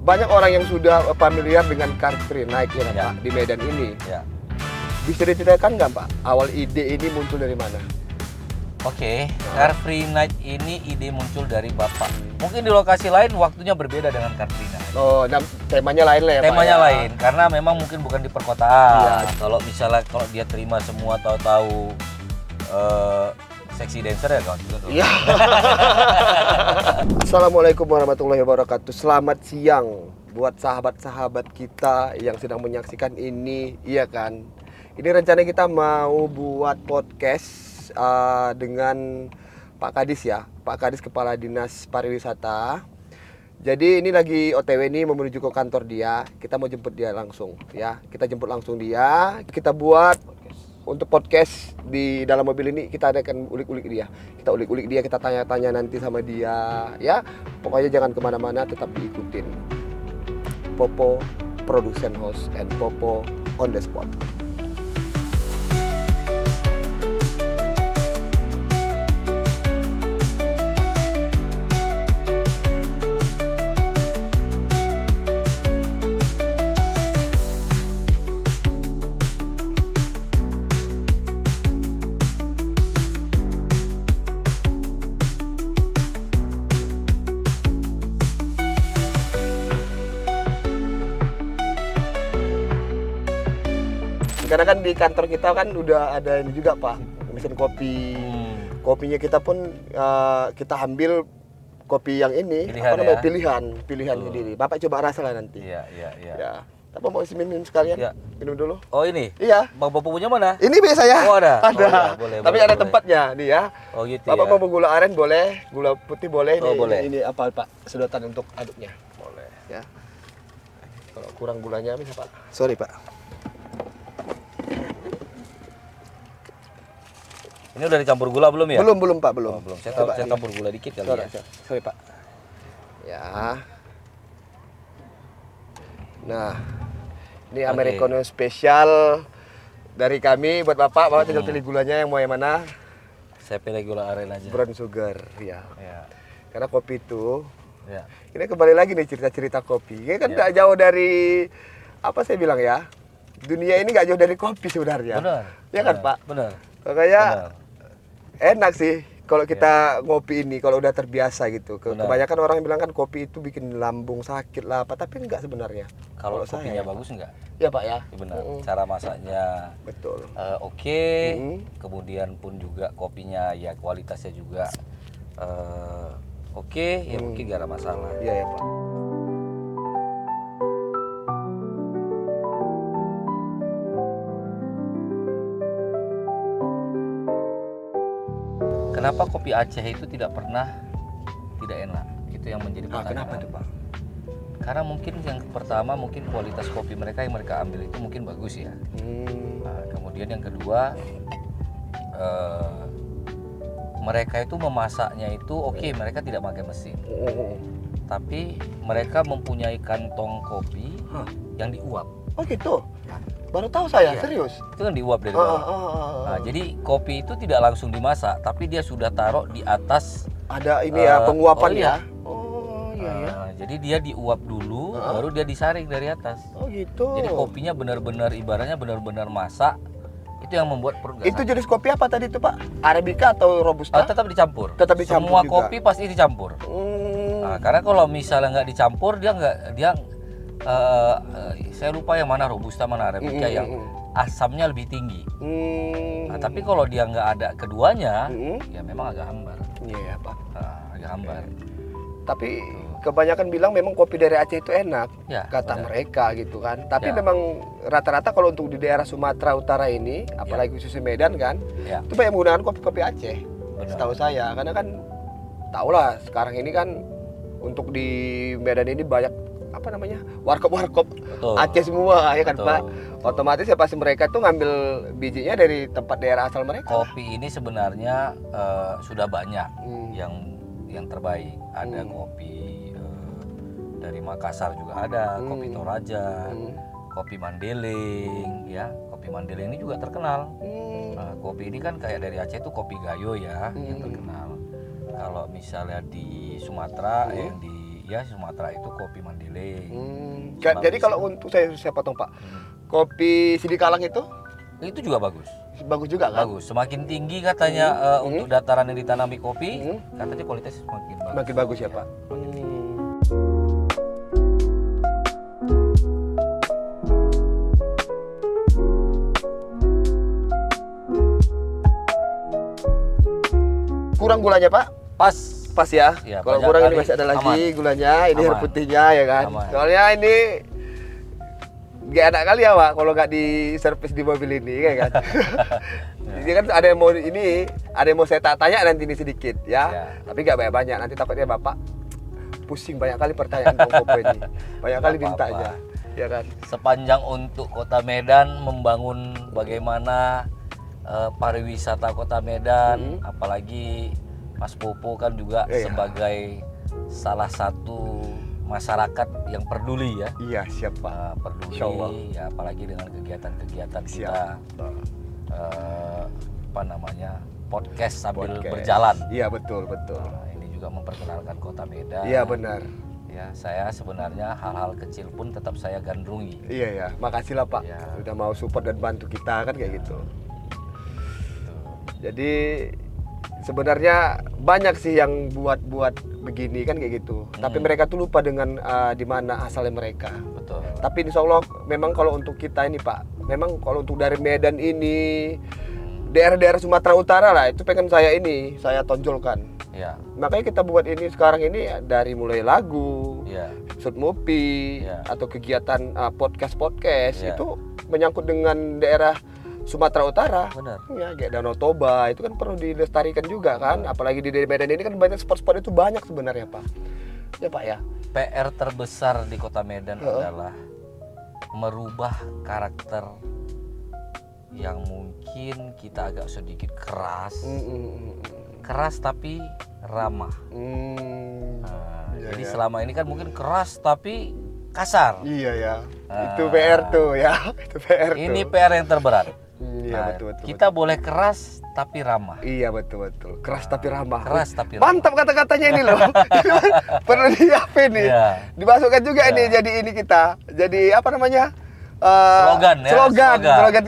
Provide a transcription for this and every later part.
banyak orang yang sudah familiar dengan Car Free Night ya, Ya. Pak, di Medan ini. Ya. Bisa diceritakan nggak Pak, awal ide ini muncul dari mana? Oke, Car Free Night ini ide muncul dari Bapak. Mungkin di lokasi lain waktunya berbeda dengan Car Free Night. Oh, dan temanya lain lah ya Temanya Pak, ya? lain, karena memang mungkin bukan di perkotaan. Iya. Kalau misalnya kalau dia terima semua tahu-tahu seksi dancer ya kawan. Iya. Assalamualaikum warahmatullahi wabarakatuh. Selamat siang buat sahabat-sahabat kita yang sedang menyaksikan ini, iya kan? Ini rencana kita mau buat podcast dengan Pak Kadis ya, Pak Kadis Kepala Dinas Pariwisata. Jadi ini lagi OTW nih, mau menuju ke kantor dia. Kita mau jemput dia langsung ya. Kita jemput langsung dia. Kita buat untuk podcast di dalam mobil ini. Kita akan ulik-ulik dia. Kita ulik-ulik dia, kita tanya-tanya nanti sama dia ya. Pokoknya jangan kemana-mana, tetap diikutin Popo Production House and Popo on the Spot. Karena kan di kantor kita kan udah ada ini juga Pak, mesin kopi. Kopinya kita pun kita ambil kopi yang ini, Pilihan apa namanya, ya? pilihan sendiri. Bapak coba rasa lah nanti. Iya. Ya. Apa mau minum sekalian? Iya. Minum dulu. Oh ini? Iya. Bang Bapak punya mana? Ini biasa ya? Oh ada? Ada. Oh, iya. Boleh, Tapi boleh, ada boleh. tempatnya nih ya. Oh gitu Bapak ya? mau gula aren boleh, gula putih boleh. Oh, Ini- boleh. Ini apa Pak? Sedotan untuk aduknya. Boleh. Ya. Kalau kurang gulanya bisa Pak. Sorry Pak. Ini udah dicampur gula belum ya? Belum Pak, belum. Oh, belum. Saya Coba ini. campur gula dikit kali ya. Sorry Pak. Ya. Nah, ini Oke. Americano spesial dari kami buat Bapak. Bapak tinggal pilih gulanya yang mau yang mana. Saya pilih gula aren aja. Brown sugar, ya. Ya. Karena kopi itu, Ya. ini kembali lagi nih cerita-cerita kopi. Ini kan Ya. nggak jauh dari apa saya bilang ya. Dunia ini nggak jauh dari kopi sebenarnya. Benar. Ya kan Pak? Benar. Makanya Benar. enak sih kalau kita ngopi ini, kalau udah terbiasa gitu. Benar. Kebanyakan orang bilang kan kopi itu bikin lambung sakit lah apa, tapi enggak sebenarnya. Kalau saya kopinya ya. bagus enggak? Ya Pak ya. Benar. Cara masaknya Betul. oke. Mm. Kemudian pun juga kopinya ya kualitasnya juga oke. Ya mungkin gak ada masalah. Iya ya Pak. Kenapa kopi Aceh itu tidak pernah tidak enak? Itu yang menjadi Ah, pertanyaan. kenapa itu Pak? Karena mungkin yang pertama mungkin kualitas kopi mereka yang mereka ambil itu mungkin bagus ya. Nah, kemudian yang kedua mereka itu memasaknya itu oke, mereka tidak pakai mesin, tapi mereka mempunyai kantong kopi Hah? yang diuap. Oh gitu. Baru tahu saya, Iya. serius. Itu kan diuap dari bawah. Nah, jadi kopi itu tidak langsung dimasak, tapi dia sudah taruh di atas. Ada ini ya penguapan oh iya. ya. Oh iya ya. Jadi dia diuap dulu, baru dia disaring dari atas. Oh gitu. Jadi kopinya benar-benar ibaratnya benar-benar masak. Itu yang membuat perut nggak Itu sakit. jenis kopi apa tadi itu Pak? Arabica atau robusta? Tetap dicampur. Tetap dicampur Semua juga. kopi pasti dicampur. Nah, karena kalau misalnya nggak dicampur dia saya lupa yang mana robusta mana arabica yang asamnya lebih tinggi. Nah, tapi kalau dia nggak ada keduanya, ya memang agak hambar. Iya ya Pak. Agak hambar. Tapi kebanyakan bilang memang kopi dari Aceh itu enak, Ya, kata benar. mereka gitu kan. Tapi Ya. memang rata-rata kalau untuk di daerah Sumatera Utara ini, apalagi khususnya Medan kan, Ya. itu banyak menggunakan kopi-kopi Aceh. Benar. Setahu saya, karena kan tahulah sekarang ini kan untuk di Medan ini banyak apa namanya, warkop-warkop Betul. Aceh semua ya kan Betul, Pak. betul. Otomatis ya pasti mereka tuh ngambil bijinya dari tempat daerah asal mereka. Kopi ini sebenarnya sudah banyak yang terbaik. Ada Hmm. kopi dari Makassar juga ada, kopi Toraja, kopi Mandeling, ya. Kopi Mandeling ini juga terkenal. Nah, kopi ini kan kayak dari Aceh itu kopi Gayo ya, yang terkenal. Kalau misalnya di Sumatera, ya Sumatera itu kopi Mandailing. Jadi kalau untuk saya potong Pak, kopi Sidikalang itu Juga bagus. bagus juga kan? Bagus. Semakin tinggi katanya untuk dataran yang ditanami kopi, katanya kualitasnya semakin bagus. Makin bagus ya Pak. Kurang gulanya Pak? Pas ya. Ya, Kalau banyak kurang ini kali masih ada lagi aman. gulanya, ini air Aman. putihnya ya kan. Aman. Soalnya ini gak enak kali ya Pak kalau nggak di servis di mobil ini kayak kan. Ini kan ada yang mau saya tanya nanti ini sedikit ya. Tapi nggak banyak nanti takutnya Bapak pusing banyak kali pertanyaan Kopo ini. Banyak kali Nggak apa-apa. mintanya. Ya kan. Sepanjang untuk Kota Medan membangun bagaimana pariwisata Kota Medan, apalagi Mas Popo kan juga Iya. sebagai salah satu masyarakat yang peduli ya. Iya, siap Pak. Insyaallah. Peduli ya, apalagi dengan kegiatan-kegiatan kita podcast sambil Podcast. berjalan. Iya, betul. Nah, ini juga memperkenalkan Kota Medan. Iya, benar. Ya, saya sebenarnya hal-hal kecil pun tetap saya gandrungi. Iya ya, makasih lah Pak. Iya. Sudah mau support dan bantu kita kan kayak gitu. Jadi sebenarnya banyak sih yang buat begini kan kayak gitu. Tapi mereka tuh lupa dengan di mana asalnya mereka. Betul. Tapi insya Allah memang kalau untuk kita ini Pak, memang kalau untuk dari Medan ini, daerah-daerah Sumatera Utara lah, itu pengen saya tonjolkan. Ya. Makanya kita buat ini sekarang ini dari mulai lagu, Ya. shoot movie, Ya. atau kegiatan podcast Ya. itu menyangkut dengan daerah Sumatera Utara. Benar. Ya, kayak Danau Toba itu kan perlu dilestarikan juga kan. Apalagi di Medan ini kan banyak spot-spot itu banyak sebenarnya Pak. Ya Pak ya. PR terbesar di Kota Medan adalah merubah karakter yang mungkin kita agak sedikit keras. Keras tapi ramah. Nah, Iya, jadi ya. selama ini kan mungkin keras tapi kasar. Iya ya. Itu PR tuh ya. Itu PR tuh. Ini PR yang terberat. Iya Nah, betul. kita boleh keras tapi ramah. Iya betul. Keras tapi ramah. Keras tapi ramah. Mantap kata-katanya ini loh. Perlu diapin nih. Iya. Dimasukkan juga Iya. ini jadi ini kita. Jadi apa namanya? Slogan ya, Slogan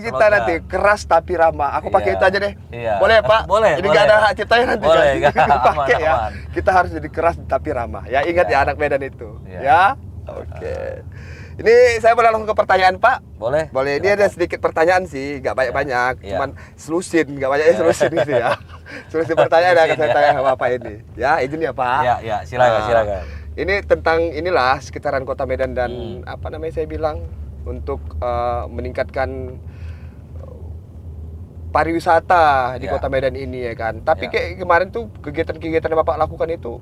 kita slogan. nanti keras tapi ramah. Aku pakai Iya. itu aja deh. Iya. Boleh Pak? Boleh, Ini boleh. nggak ada hak ciptanya nanti Boleh, kan? nggak, Kita aman, pakai ya. aman. Kita harus jadi keras tapi ramah. Ya ingat ya anak Medan itu. Iya. Ya. Oke. Ini saya boleh langsung ke pertanyaan Pak. Boleh? Boleh. Ini ada sedikit pertanyaan sih, nggak banyak-banyak. Iya. Cuman selusin, nggak banyaknya selusin gitu ya. Selusin pertanyaan yang akan saya tanya sama Bapak ini. Ya, izin ya Pak. Ya, silakan. Ini tentang inilah sekitaran Kota Medan dan apa namanya saya bilang untuk meningkatkan pariwisata di Ya. Kota Medan ini ya kan. Tapi Ya. kayak kemarin tuh kegiatan-kegiatan yang Bapak lakukan itu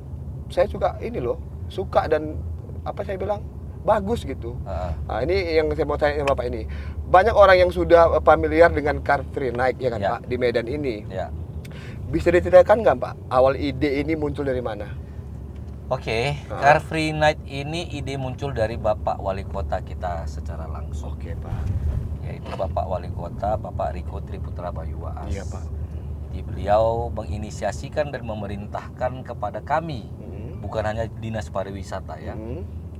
saya juga ini loh suka dan apa saya bilang bagus gitu. Nah, ini yang saya mau tanya sama Bapak ini. Banyak orang yang sudah familiar dengan Car Free Night ya kan Ya. Pak di Medan ini. Ya. Bisa diceritakan nggak Pak awal ide ini muncul dari mana? Oke, Car Free Night ini ide muncul dari Bapak Wali Kota kita secara langsung. Oke Pak. Yaitu Bapak Wali Kota, Bapak Riko Triputra Bayuwaas. Iya Pak. Beliau menginisiasikan dan memerintahkan kepada kami, bukan hanya Dinas Pariwisata ya,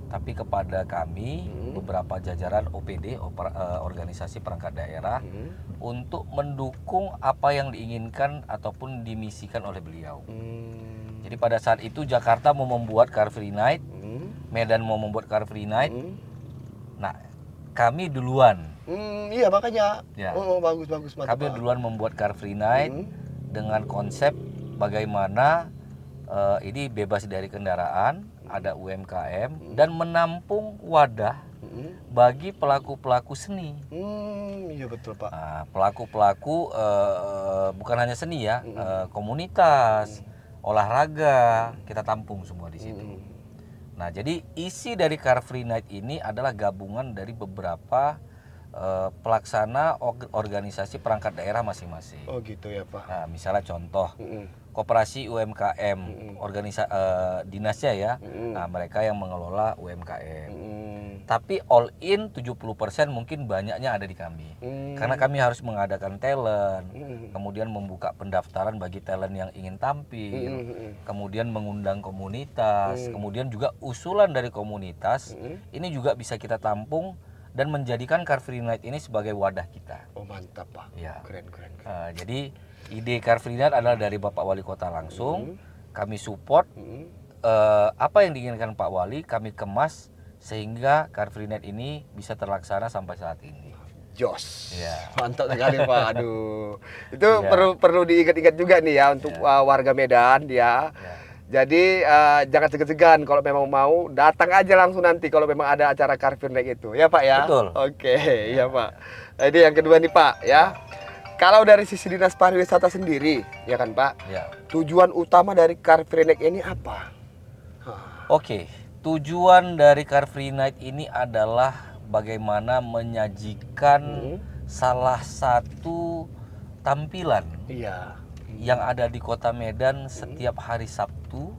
tapi kepada kami beberapa jajaran OPD, organisasi perangkat daerah, untuk mendukung apa yang diinginkan ataupun dimisikan oleh beliau. Jadi pada saat itu Jakarta mau membuat Car Free Night, Medan mau membuat Car Free Night. Nah, kami duluan. Iya makanya. Ya. Oh bagus mantap. Kami Pak. duluan membuat Car Free Night dengan konsep bagaimana ini bebas dari kendaraan, ada UMKM dan menampung wadah bagi pelaku-pelaku seni. Iya betul Pak. Nah, pelaku-pelaku bukan hanya seni ya, komunitas, olahraga kita tampung semua di situ. Nah, jadi isi dari Car Free Night ini adalah gabungan dari beberapa pelaksana organisasi perangkat daerah masing-masing. Oh gitu ya Pak. Nah, misalnya contoh koperasi UMKM, dinasnya ya. Nah, mereka yang mengelola UMKM. Tapi all in 70% mungkin banyaknya ada di kami. Karena kami harus mengadakan talent, kemudian membuka pendaftaran bagi talent yang ingin tampil, kemudian mengundang komunitas, kemudian juga usulan dari komunitas, ini juga bisa kita tampung dan menjadikan Car Free Night ini sebagai wadah kita. Oh mantap Pak, Ya. keren. Jadi ide Car Free Night adalah dari Bapak Wali Kota langsung, kami support apa yang diinginkan Pak Wali, kami kemas sehingga Car Free Night ini bisa terlaksana sampai saat ini. Jos, Ya. mantap sekali Pak. Aduh, itu Ya. perlu diingat-ingat juga nih ya untuk warga Medan ya. Ya. Jadi jangan segan-segan kalau memang mau datang aja langsung nanti kalau memang ada acara Car Free Night itu ya Pak ya. Betul. Oke, iya Pak. Ini yang kedua nih Pak ya. Kalau dari sisi Dinas Pariwisata sendiri ya kan Pak, Ya. tujuan utama dari Car Free Night ini apa? Oke, tujuan dari Car Free Night ini adalah bagaimana menyajikan salah satu tampilan Iya. yang ada di Kota Medan setiap hari Sabtu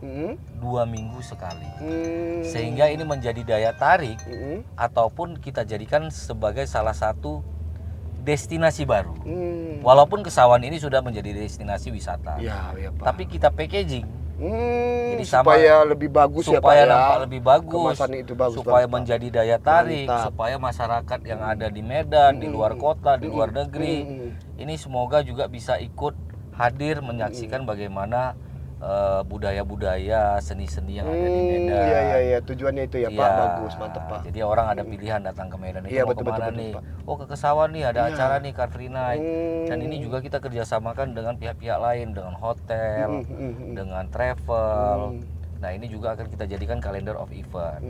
2 minggu sekali. Sehingga ini menjadi daya tarik ataupun kita jadikan sebagai salah satu destinasi baru. Walaupun Kesawan ini sudah menjadi destinasi wisata, Iya Pak. tapi kita packaging Jadi sama- supaya lebih bagus ya Pak supaya ya. nampak lebih bagus, Kemasan itu bagus supaya banget, Pak. menjadi daya tarik, Mantap. supaya masyarakat yang ada di Medan, di luar kota, di luar negeri, ini semoga juga bisa ikut hadir menyaksikan bagaimana budaya-budaya, seni-seni yang ada di Medan. Iya, tujuannya itu ya Pak, Iya, bagus, mantap Pak. Jadi orang ada pilihan datang ke Medan itu Iya, mau betul, kemana betul, nih? Pak. Oh ke Kesawan nih ada Iya. acara nih Car Free Night. Dan ini juga kita kerjasamakan dengan pihak-pihak lain, dengan hotel, dengan travel. Nah ini juga akan kita jadikan calendar of event.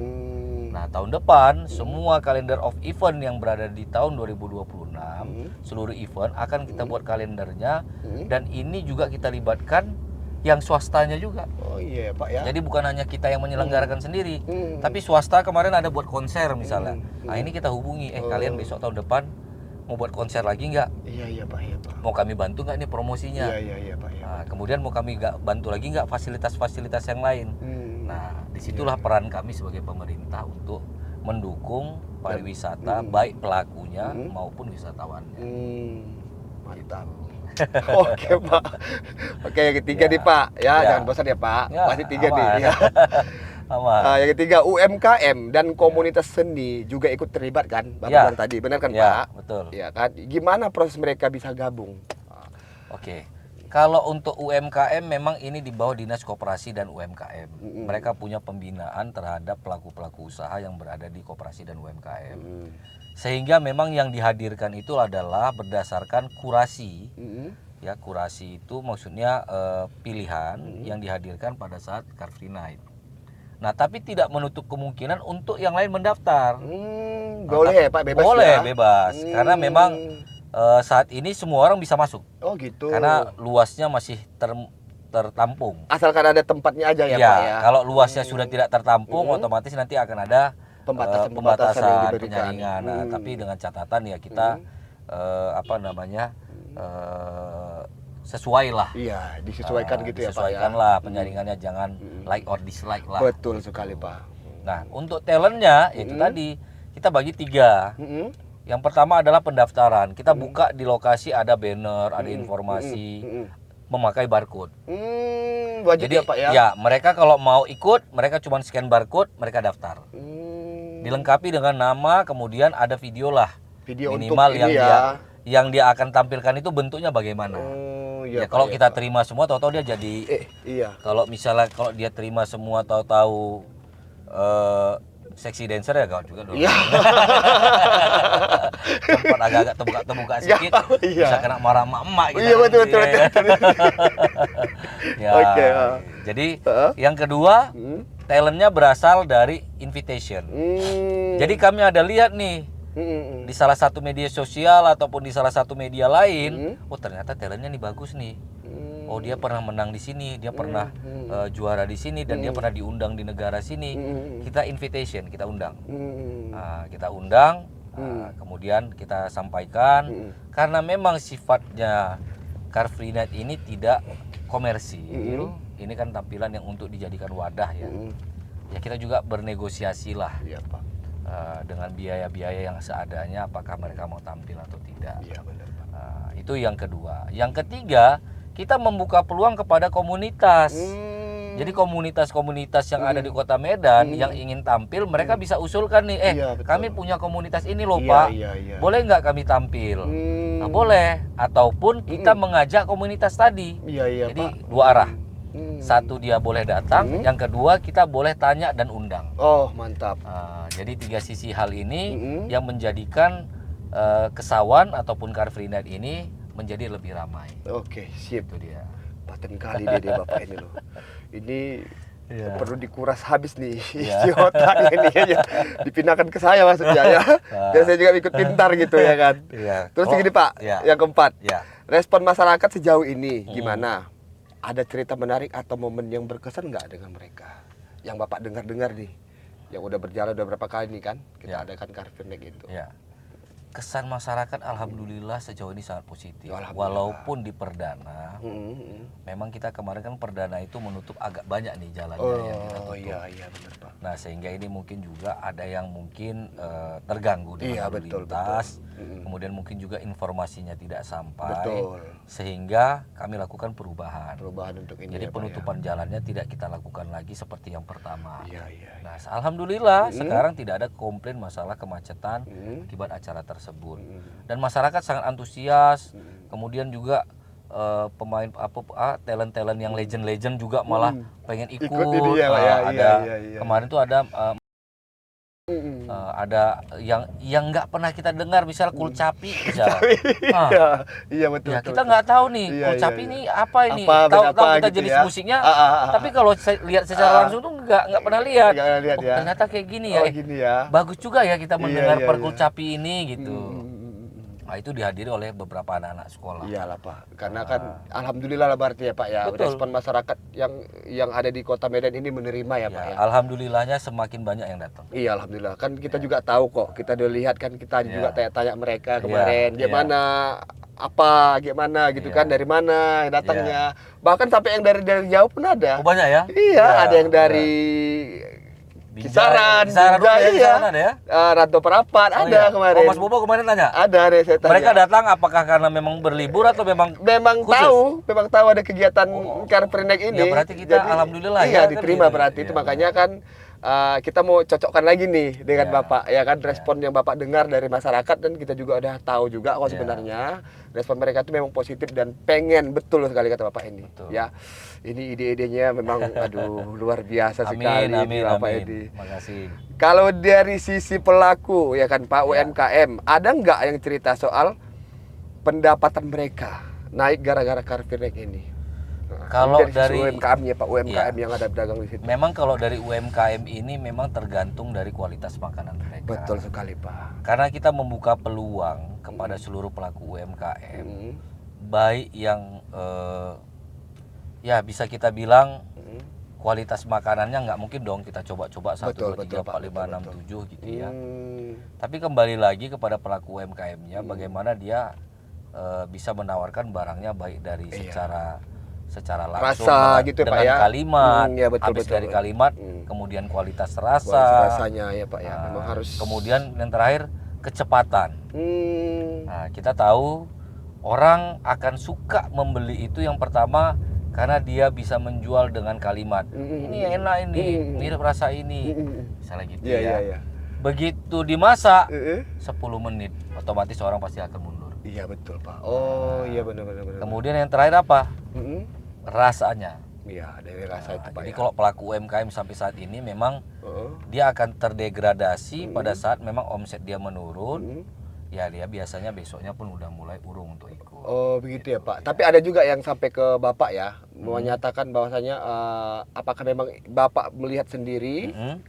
Nah tahun depan semua calendar of event yang berada di tahun 2026 seluruh event akan kita buat kalendernya dan ini juga kita libatkan yang swastanya juga. Oh iya Pak ya. Jadi bukan hanya kita yang menyelenggarakan sendiri, tapi swasta kemarin ada buat konser misalnya. Nah ini kita hubungi, kalian besok tahun depan mau buat konser lagi nggak? Iya Pak, iya Pak. Mau kami bantu nggak nih promosinya? Iya Pak ya. Nah, kemudian mau kami bantu lagi nggak fasilitas-fasilitas yang lain? Nah disitulah peran kami sebagai pemerintah untuk mendukung pariwisata baik pelakunya maupun wisatawannya. Mantap. Oke Pak. Oke yang ketiga Ya. nih Pak ya, Ya. jangan bosan ya Pak. Ya, Masih tiga aman. nih ya. Aman. Yang ketiga UMKM dan komunitas seni juga ikut terlibat kan Bapak Ya. bilang tadi, benar kan Ya, Pak? betul. Ya kan. Gimana proses mereka bisa gabung? Oke, kalau untuk UMKM memang ini di bawah Dinas Koperasi dan UMKM. Mereka punya pembinaan terhadap pelaku-pelaku usaha yang berada di koperasi dan UMKM. Sehingga memang yang dihadirkan itu adalah berdasarkan kurasi. Ya, kurasi itu maksudnya pilihan yang dihadirkan pada saat Car Free Night. Nah, tapi tidak menutup kemungkinan untuk yang lain mendaftar. Boleh ya Pak, bebas Boleh, ya? bebas. Karena memang saat ini semua orang bisa masuk. Oh gitu. Karena luasnya masih tertampung. Asalkan ada tempatnya aja ya, Ya, Pak ya. kalau luasnya sudah tidak tertampung, otomatis nanti akan ada Pembatasan yang diberikan. penyaringan. Nah, tapi dengan catatan ya kita sesuai lah. Iya, disesuaikan gitu ya Pak ya. Disesuaikan lah penyaringannya, jangan like or dislike lah. Betul sekali Pak. Nah, untuk talentnya itu tadi kita bagi 3. Yang pertama adalah pendaftaran. Kita buka di lokasi ada banner, ada informasi, memakai barcode. Wajib Jadi ya Pak ya. ya mereka kalau mau ikut, mereka cuma scan barcode, mereka daftar. Dilengkapi dengan nama, kemudian ada video lah Video minimal untuk yang ini ya. dia akan tampilkan itu bentuknya bagaimana. Iya, Ya Pak, kalau iya, kita Pak. terima semua, tahu-tahu dia jadi. Iya. Kalau misalnya kalau dia terima semua, tahu-tahu seksi dancer ya gak juga dong. Iya. Tempat agak-agak terbuka sedikit, iya. bisa kena marah emak-emak gitu. Iya, betul. Ya, Oke, jadi yang kedua, talentnya berasal dari invitation. Jadi kami ada lihat nih di salah satu media sosial ataupun di salah satu media lain, oh ternyata talentnya nih bagus nih. Oh dia pernah menang di sini, dia pernah juara di sini dan dia pernah diundang di negara sini. Kita invitation, kita undang. Nah, kita undang, kemudian kita sampaikan karena memang sifatnya Car Free Night ini tidak komersil. Ini kan tampilan yang untuk dijadikan wadah ya. Ya kita juga bernegosiasi lah. Iya Pak. dengan biaya-biaya yang seadanya, apakah mereka mau tampil atau tidak. Iya benar Pak. Itu yang kedua. Yang ketiga, kita membuka peluang kepada komunitas. Jadi komunitas-komunitas yang ada di Kota Medan yang ingin tampil, mereka bisa usulkan nih, Iya, betul. kami punya komunitas ini loh Iya, Pak, iya. boleh nggak kami tampil? Nah, boleh. Ataupun kita mengajak komunitas tadi. Iya Jadi Pak. dua arah. Satu, dia boleh datang, yang kedua kita boleh tanya dan undang. Oh mantap. Jadi 3 sisi hal ini yang menjadikan Kesawan ataupun Car Free Night ini menjadi lebih ramai. Oke sip. Itu dia. Paten kali dia Bapak ini loh. Ini Iya. perlu dikuras habis nih isi otak ini aja. Dipindahkan ke saya maksudnya ya. Biar saya juga ikut pintar gitu ya kan. Iya. Terus gini Pak, Iya. yang keempat. Ya. Respon masyarakat sejauh ini gimana? Ada cerita menarik atau momen yang berkesan nggak dengan mereka? Yang Bapak dengar-dengar nih, yang udah berjalan udah berapa kali nih kan? Kita Ya. adakan Car Free Night gitu. Ya. Kesan masyarakat alhamdulillah sejauh ini sangat positif. Alhamdulillah. Walaupun di perdana, memang kita kemarin kan perdana itu menutup agak banyak nih jalannya yang kita Oh tutup. iya benar Pak. Nah, sehingga ini mungkin juga ada yang mungkin terganggu di Iya, lalu betul, lintas. betul. Kemudian mungkin juga informasinya tidak sampai. Betul. Sehingga kami lakukan perubahan. Perubahan untuk ini Jadi ya, Pak, penutupan jalannya tidak kita lakukan lagi seperti yang pertama. Iya. Nah, alhamdulillah sekarang tidak ada komplain masalah kemacetan akibat acara tersebut. Dan masyarakat sangat antusias. Kemudian juga pemain talent-talent yang legend-legend juga malah pengen ikut. ini ya, Pak, ya. Ada Iya. kemarin tuh ada yang nggak pernah kita dengar, misal Kulcapi misalnya. Iya betul. Ya, betul, kita betul. nggak tahu nih Iya, Kulcapi iya. ini apa ini. Apa, Tahu berapa kita gitu jenis ya. musiknya, Ah. tapi kalau saya lihat secara langsung tuh nggak pernah lihat. Nggak pernah lihat Oh, ya. ternyata kayak gini ya. Oh gini ya. Bagus juga ya kita mendengar iya, per iya. Kulcapi ini gitu. Nah, itu dihadiri oleh beberapa anak-anak sekolah. Iyalah Pak, karena kan alhamdulillah lah berarti ya Pak ya. Betul. Respon masyarakat yang ada di Kota Medan ini menerima ya Pak ya. Alhamdulillahnya semakin banyak yang datang. Iya alhamdulillah, kan kita juga tahu kok, kita udah lihat kan, kita juga tanya-tanya mereka Iya, kemarin, iya. gimana, apa, gimana gitu Iya. kan, dari mana datangnya. Bahkan sampai yang dari jauh pun ada. Oh, banyak ya? Iya, ada yang dari Kisaran, Kisaran Binjai, ya, Kisaran ada ya? Rantau Perapat Oh, ada iya. kemarin. Oh, Mas Bobo kemarin tanya? Ada deh saya tanya. Mereka datang apakah karena memang berlibur atau memang memang khusus? tahu ada kegiatan Car Free Night ini. Ya, berarti kita alhamdulillah iya, ya, kan diterima gitu. berarti itu Iya, makanya kan kita mau cocokkan lagi nih dengan Iya. Bapak ya kan, respon yang Bapak dengar dari masyarakat, dan kita juga udah tahu juga kok Iya. sebenarnya respon mereka itu memang positif dan pengen, betul sekali kata Bapak ini. Betul. Ya. Ini ide-idenya memang aduh luar biasa sekali Amin, Bapak amin. ini. Makasih. Kalau dari sisi pelaku ya kan Pak, Ya. UMKM, ada nggak yang cerita soal pendapatan mereka naik gara-gara Car Free Night ini? Nah, Kalau ini sisi dari UMKM-nya Pak, UMKM Ya. yang ada pedagang di situ. Memang kalau dari UMKM ini memang tergantung dari kualitas makanan mereka. Betul sekali Pak. Karena kita membuka peluang kepada seluruh pelaku UMKM, baik yang ya bisa kita bilang kualitas makanannya nggak mungkin dong kita coba-coba 1, Betul, 2, 3, betul, Pak, 4, 5, 6, betul. 7 gitu ya. Hmm. Tapi kembali lagi kepada pelaku UMKM-nya, bagaimana dia bisa menawarkan barangnya baik dari Iya. secara langsung Rasa dengan, gitu ya, Pak, dengan ya? kalimat, Ya, betul, habis betul. dari kalimat, kemudian kualitas rasa, Kualitas rasanya ya Pak ya, nah, memang harus. kemudian yang terakhir kecepatan. Hmm. Nah, kita tahu orang akan suka membeli itu yang pertama karena dia bisa menjual dengan kalimat ini enak, ini mirip rasa ini, misalnya gitu Iya, ya. iya, iya. Begitu dimasak Eh, 10 menit otomatis orang pasti akan mundur. Iya betul Pak. Oh iya benar. Kemudian yang terakhir apa? Mm-mm. Rasanya. Iya dari rasa itu Pak. Jadi Ya. kalau pelaku UMKM sampai saat ini memang Heeh. dia akan terdegradasi pada saat memang omset dia menurun. Mm. Ya dia biasanya besoknya pun udah mulai urung untuk ikut. Oh begitu ya Pak. Tapi ada juga yang sampai ke Bapak ya, menyatakan bahwasanya apakah memang Bapak melihat sendiri, Mm-mm.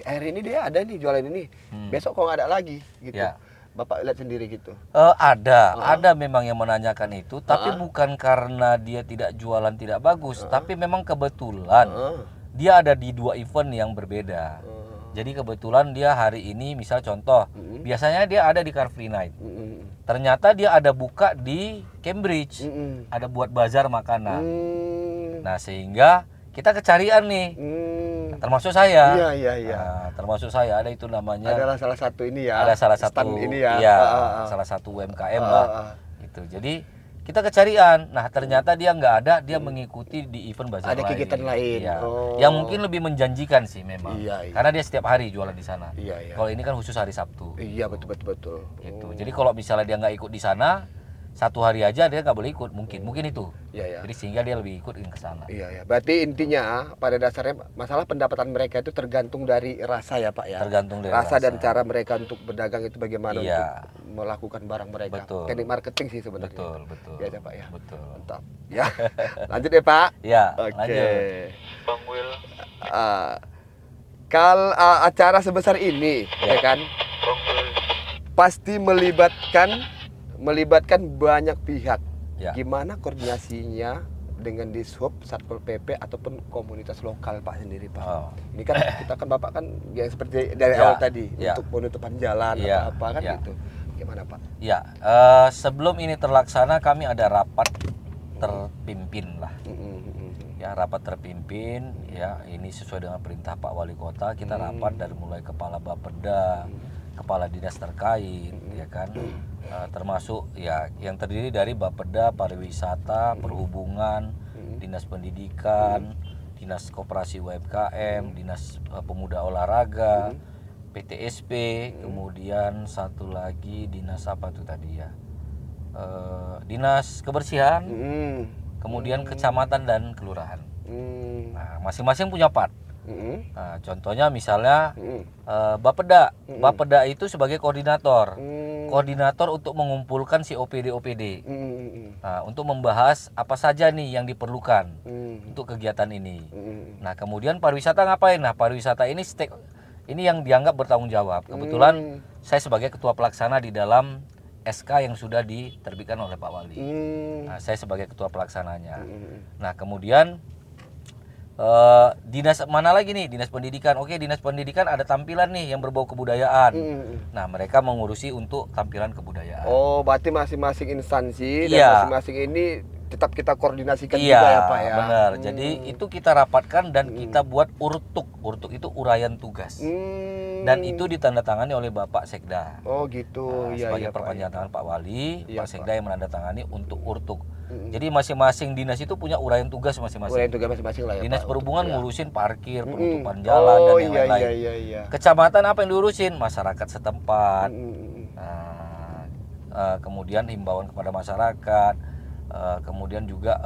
hari ini dia ada nih jualan ini, besok kok nggak ada lagi gitu. Ya. Bapak lihat sendiri gitu. Ada memang yang menanyakan itu, tapi bukan karena dia tidak jualan tidak bagus, tapi memang kebetulan dia ada di 2 event yang berbeda. Jadi kebetulan dia hari ini, misal contoh, biasanya dia ada di Car Free Night. Ternyata dia ada buka di Cambridge, ada buat bazar makanan. Nah sehingga kita kecarian nih. Termasuk saya. Iya. Termasuk saya, ada itu namanya. Adalah salah satu ini ya. Ada salah satu stand ini ya. Iya, salah satu UMKM lah. Gitu. Jadi kita kecarian. Nah, ternyata dia nggak ada, dia mengikuti di event bazar Ada lain. kegiatan lain. Iya. Oh. Yang mungkin lebih menjanjikan sih memang. Iya. Karena dia setiap hari jualan di sana. Iya. Kalau ini kan khusus hari Sabtu. Iya, betul. Gitu. Jadi kalau misalnya dia nggak ikut di sana, satu hari aja dia nggak boleh ikut, mungkin itu. Iya. Jadi sehingga dia lebih ikut ke sana. Iya. Berarti intinya pada dasarnya masalah pendapatan mereka itu tergantung dari rasa ya Pak ya. Tergantung dari rasa dan cara mereka untuk berdagang itu bagaimana Iya. untuk melakukan barang mereka. Betul. Teknik marketing sih sebenarnya. Betul. Iya Pak ya. Betul. Mantap. Ya. Lanjut ya Pak. Ya, Oke. lanjut. Bang Will, Kalau acara sebesar ini ya kan Bang Will, pasti melibatkan banyak pihak. Ya. Gimana koordinasinya dengan Dishub, Satpol PP ataupun komunitas lokal Pak sendiri Pak? Oh. Ini kan kita kan Bapak kan yang seperti dari Ya, awal tadi ya. untuk penutupan jalan Ya, atau apa kan ya. gitu. Gimana Pak? Ya, sebelum ini terlaksana kami ada rapat terpimpin lah. Ya, rapat terpimpin ya, ini sesuai dengan perintah Pak Wali Kota. Kita rapat dari mulai kepala Bapeda, kepala dinas terkait ya kan. Termasuk ya yang terdiri dari Bapeda, pariwisata, perhubungan, dinas pendidikan, dinas koperasi UMKM, dinas pemuda olahraga, PTSP, kemudian satu lagi dinas apa tuh tadi ya, dinas kebersihan, kemudian kecamatan dan kelurahan. Nah, masing-masing punya part. Nah, contohnya misalnya Bapeda, Bapeda itu sebagai koordinator, koordinator untuk mengumpulkan si OPD. Nah, untuk membahas apa saja nih yang diperlukan untuk kegiatan ini. Nah, kemudian pariwisata ngapain? Nah, pariwisata ini ini yang dianggap bertanggung jawab. Kebetulan saya sebagai ketua pelaksana di dalam SK yang sudah diterbitkan oleh Pak Wali. Nah, saya sebagai ketua pelaksananya. Nah, kemudian dinas mana lagi nih? Dinas pendidikan. Oke, dinas pendidikan ada tampilan nih yang berbau kebudayaan. Nah, mereka mengurusi untuk tampilan kebudayaan. Oh, berarti masing-masing instansi dan Iya. masing-masing ini tetap kita koordinasikan Iya, juga ya Pak ya. benar. Jadi itu kita rapatkan dan kita buat urtuk. Urtuk itu uraian tugas. Dan itu ditandatangani oleh Bapak Sekda. Oh gitu. Nah, Iya, sebagai iya, Pak, perpanjangan tangan Pak Wali, Iya, Pak Sekda yang menandatangani untuk urtuk. Jadi masing-masing dinas itu punya uraian tugas masing-masing. Uraian tugas masing-masing lah ya Dinas Pak. perhubungan Ya. ngurusin parkir, penutupan jalan dan Oh yang iya, lain-lain. iya. Kecamatan apa yang diurusin? Masyarakat setempat. Mm. Nah, kemudian himbauan kepada masyarakat, kemudian juga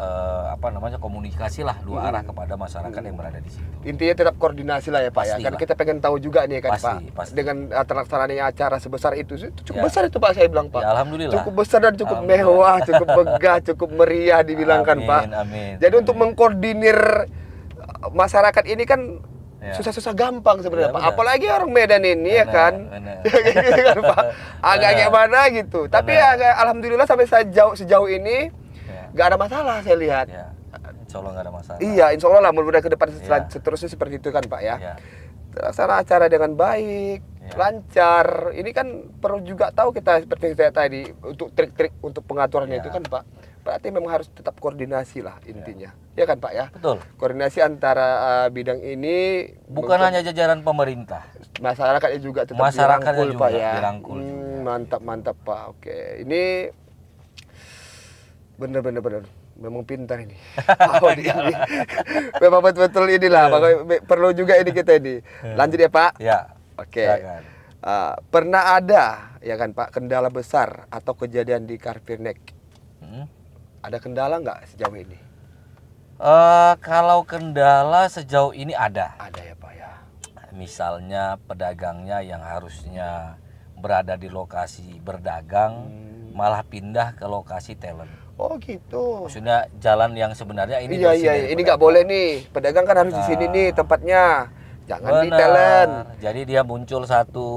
komunikasi lah dua arah kepada masyarakat yang berada di situ. Intinya tetap koordinasi lah ya Pak ya. Pasti Kan lah. kita pengen tahu juga nih kan Pasti, Pak. pasti. Dengan terlaksananya acara sebesar itu cukup Ya. besar itu Pak saya bilang Pak. Ya, alhamdulillah. Cukup besar dan cukup Alhamdulillah. mewah, cukup megah, cukup meriah dibilangkan Pak. Amin. Jadi untuk mengkoordinir masyarakat ini kan Ya. susah-susah gampang sebenarnya Ya, Pak. benar. Apalagi orang Medan ini ya Benar, kan. benar. Gitu kan Pak. Agak gimana gitu. Tapi Benar. alhamdulillah sampai sejauh ini Ya. nggak ada masalah saya lihat. Ya. Insya Allah nggak ada masalah. Iya, insya Allah lah mudah-mudahan ke depan Iya. seterusnya seperti itu kan Pak ya. Ya. Terlaksana acara dengan baik, Iya. lancar. Ini kan perlu juga tahu kita seperti saya tadi untuk trik-trik untuk pengaturannya Iya. itu kan Pak. Berarti memang harus tetap koordinasi lah intinya. Ya kan Pak ya? Betul. Koordinasi antara bidang ini Bukan hanya jajaran pemerintah. masyarakatnya juga tetap Masyarakatnya dirangkul juga Pak ya. dirangkul juga. Mantap Pak. Oke, ini bener. Memang pintar ini. Pak Odi ini. Memang betul-betul inilah. Pokoknya perlu juga ini kita ini. Lanjut ya Pak. Ya. Oke. Silakan. Pernah ada ya kan Pak kendala besar atau kejadian di Car Free Night? Ada kendala nggak sejauh ini? Kalau kendala sejauh ini ada. Ada ya Pak ya. Misalnya pedagangnya yang harusnya berada di lokasi berdagang malah pindah ke lokasi talent. Oh gitu. Maksudnya jalan yang sebenarnya ini Iya bersih dari ini nggak pedagang. boleh nih. Pedagang kan harus di sini nih tempatnya. Jangan di Benar. talent. Jadi dia muncul satu.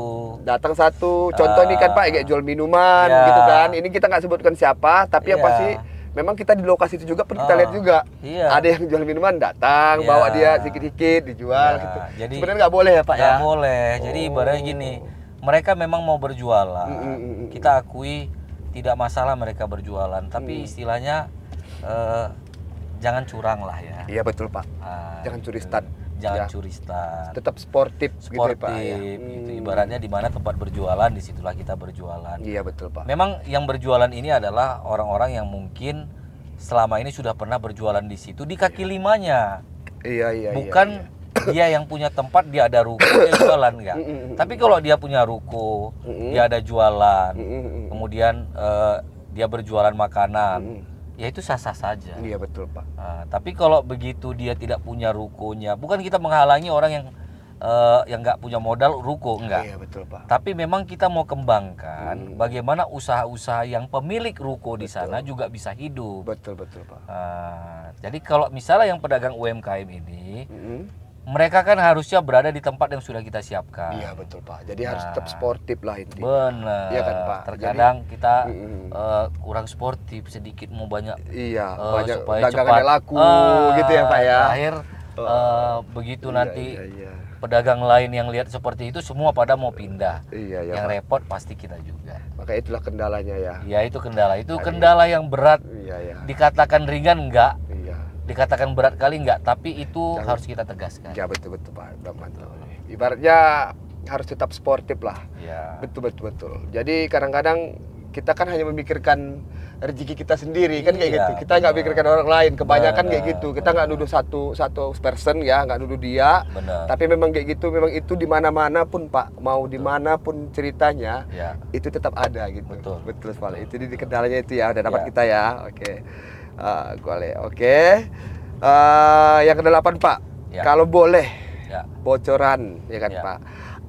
Datang satu. Contoh nih kan Pak kayak jual minuman Ya. gitu kan. Ini kita nggak sebutkan siapa, tapi yang Iya. pasti memang kita di lokasi itu juga perlu kita lihat juga. Iya. Ada yang jual minuman datang, Iya. bawa dia sedikit-sedikit dijual Iya. gitu. Jadi Sebenarnya nggak boleh ya Pak ya. Nggak boleh. Jadi ibaratnya gini, mereka memang mau berjualan. Kita akui tidak masalah mereka berjualan, tapi istilahnya jangan curang lah ya. Iya betul Pak. Ah, Jangan curi gitu. start. jangan Ya. curi start. Tetap sportif, gitu ya, Pak ya. Gitu. Ibaratnya di mana tempat berjualan, disitulah kita berjualan. Iya betul Pak. Memang yang berjualan ini adalah orang-orang yang mungkin selama ini sudah pernah berjualan di situ di kaki limanya. Iya. Bukan dia yang punya tempat, dia ada ruko, dia jualan enggak. Tapi kalau dia punya ruko, dia ada jualan, kemudian dia berjualan makanan, ya itu sah-sah saja. Iya betul Pak. Nah, tapi kalau begitu dia tidak punya rukonya, bukan kita menghalangi orang yang nggak punya modal ruko, enggak. Iya betul Pak. Tapi memang kita mau kembangkan bagaimana usaha-usaha yang pemilik ruko di sana juga bisa hidup. Betul Pak. Jadi kalau misalnya yang pedagang UMKM ini, mereka kan harusnya berada di tempat yang sudah kita siapkan. Iya betul Pak. Jadi harus tetap sportif lah intinya. Benar. Iya kan, Pak? Terkadang kita kurang sportif sedikit, mau banyak. Iya, banyak supaya dagangannya cepat. laku gitu ya Pak ya. Terakhir begitu nanti Iya. pedagang lain yang lihat seperti itu semua pada mau pindah. Iya ya Yang Pak. repot pasti kita juga. Maka itulah kendalanya ya. Ya itu kendala. Itu kendala yang berat. Iya. Dikatakan ringan enggak, Iya. dikatakan berat kali enggak, tapi itu harus kita tegaskan. Ya betul Pak. Udah mantap. Ibaratnya harus tetap sportif lah. Ya. Betul. Jadi kadang-kadang kita kan hanya memikirkan rezeki kita sendiri kan kayak Iya, gitu. Kita nggak benar. pikirkan orang lain. Kebanyakan kayak Benar, gitu. Kita nggak nuduh satu person ya, nggak nuduh dia. Benar. Tapi memang kayak gitu. Memang itu di mana-mana pun Pak. Mau di mana pun ceritanya, Ya. itu tetap ada gitu. Betul. Pak. Itu di kendalanya itu ya. Udah dapat Ya. kita ya. Oke. Boleh. Oke. Yang kedelapan Pak. Ya. Kalau boleh Ya. bocoran ya kan Ya. Pak.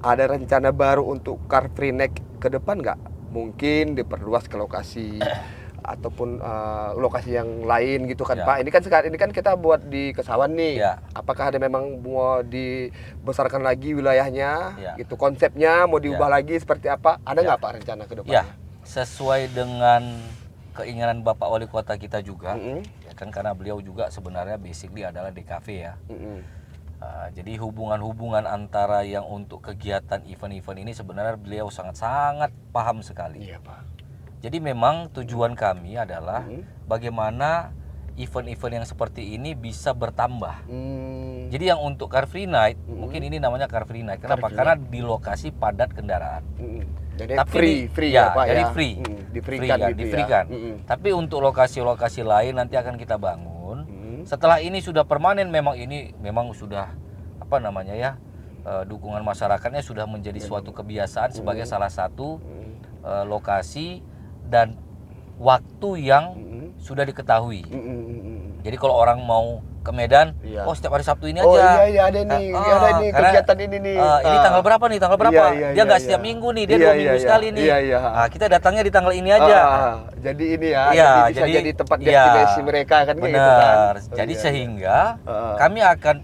Ada rencana baru untuk Car Free Night ke depan nggak? Mungkin diperluas ke lokasi ataupun lokasi yang lain gitu kan Ya. Pak. Ini kan kita buat di Kesawan nih. Ya. Apakah ada memang mau dibesarkan lagi wilayahnya? Ya. Gitu konsepnya mau diubah Ya. lagi seperti apa? Ada Ya. nggak Pak rencana ke depan? Ya, sesuai dengan keinginan Bapak Wali Kota kita juga, ya kan, karena beliau juga sebenarnya basically adalah DKV ya. Jadi hubungan-hubungan antara yang untuk kegiatan event-event ini sebenarnya beliau sangat-sangat paham sekali. Iya Pak. Jadi memang tujuan kami adalah bagaimana event-event yang seperti ini bisa bertambah. Jadi yang untuk Car Free Night, mungkin ini namanya Car Free Night. Kenapa? Free Karena di lokasi padat kendaraan. Jadi Tapi free ya, ya Pak jadi ya. free. Di-free-kan gitu ya. di-free-kan. Tapi untuk lokasi-lokasi lain nanti akan kita bangun. Setelah ini sudah permanen, memang sudah apa namanya ya, dukungan masyarakatnya sudah menjadi suatu kebiasaan sebagai salah satu lokasi dan waktu yang sudah diketahui. Jadi kalau orang mau ke Medan, Iya. oh setiap hari Sabtu ini Oh aja. iya ada nih, ada nih karena, kegiatan ini nih. ini tanggal berapa nih? Tanggal berapa? Dia nggak setiap minggu nih, dia 2 minggu sekali nih. Iya. Kita datangnya di tanggal ini aja. Jadi ini ya, Iya, bisa jadi tempat iya, destinasi mereka kan kayak gitu kan. benar. Oh, Jadi iya, sehingga kami akan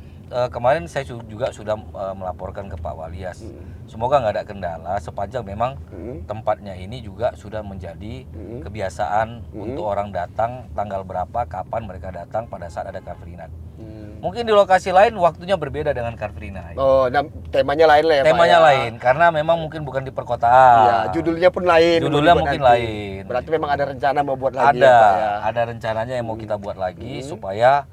kemarin saya juga sudah melaporkan ke Pak Walias. Semoga nggak ada kendala sepanjang memang tempatnya ini juga sudah menjadi kebiasaan untuk orang datang tanggal berapa, kapan mereka datang pada saat ada Car Free Night. Mungkin di lokasi lain waktunya berbeda dengan Car Free Night. Oh, nah, temanya lain lah ya Pak Temanya ya. lain karena memang mungkin bukan di perkotaan. Iya, judulnya pun lain. Judulnya mau mungkin dibuat nanti. lain. Berarti memang ada rencana mau buat lagi ya Pak ya. Ada rencananya yang mau kita buat lagi supaya